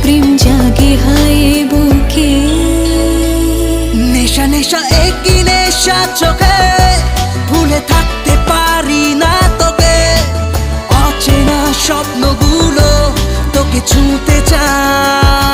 প্রেম জাগে হায় বুকে। নেশা নেশা একই নেশা চোখে, ভুলে থাকতে পারি না তোকে। অচেনা স্বপ্নগুলো তোকে ছুঁতে চায়।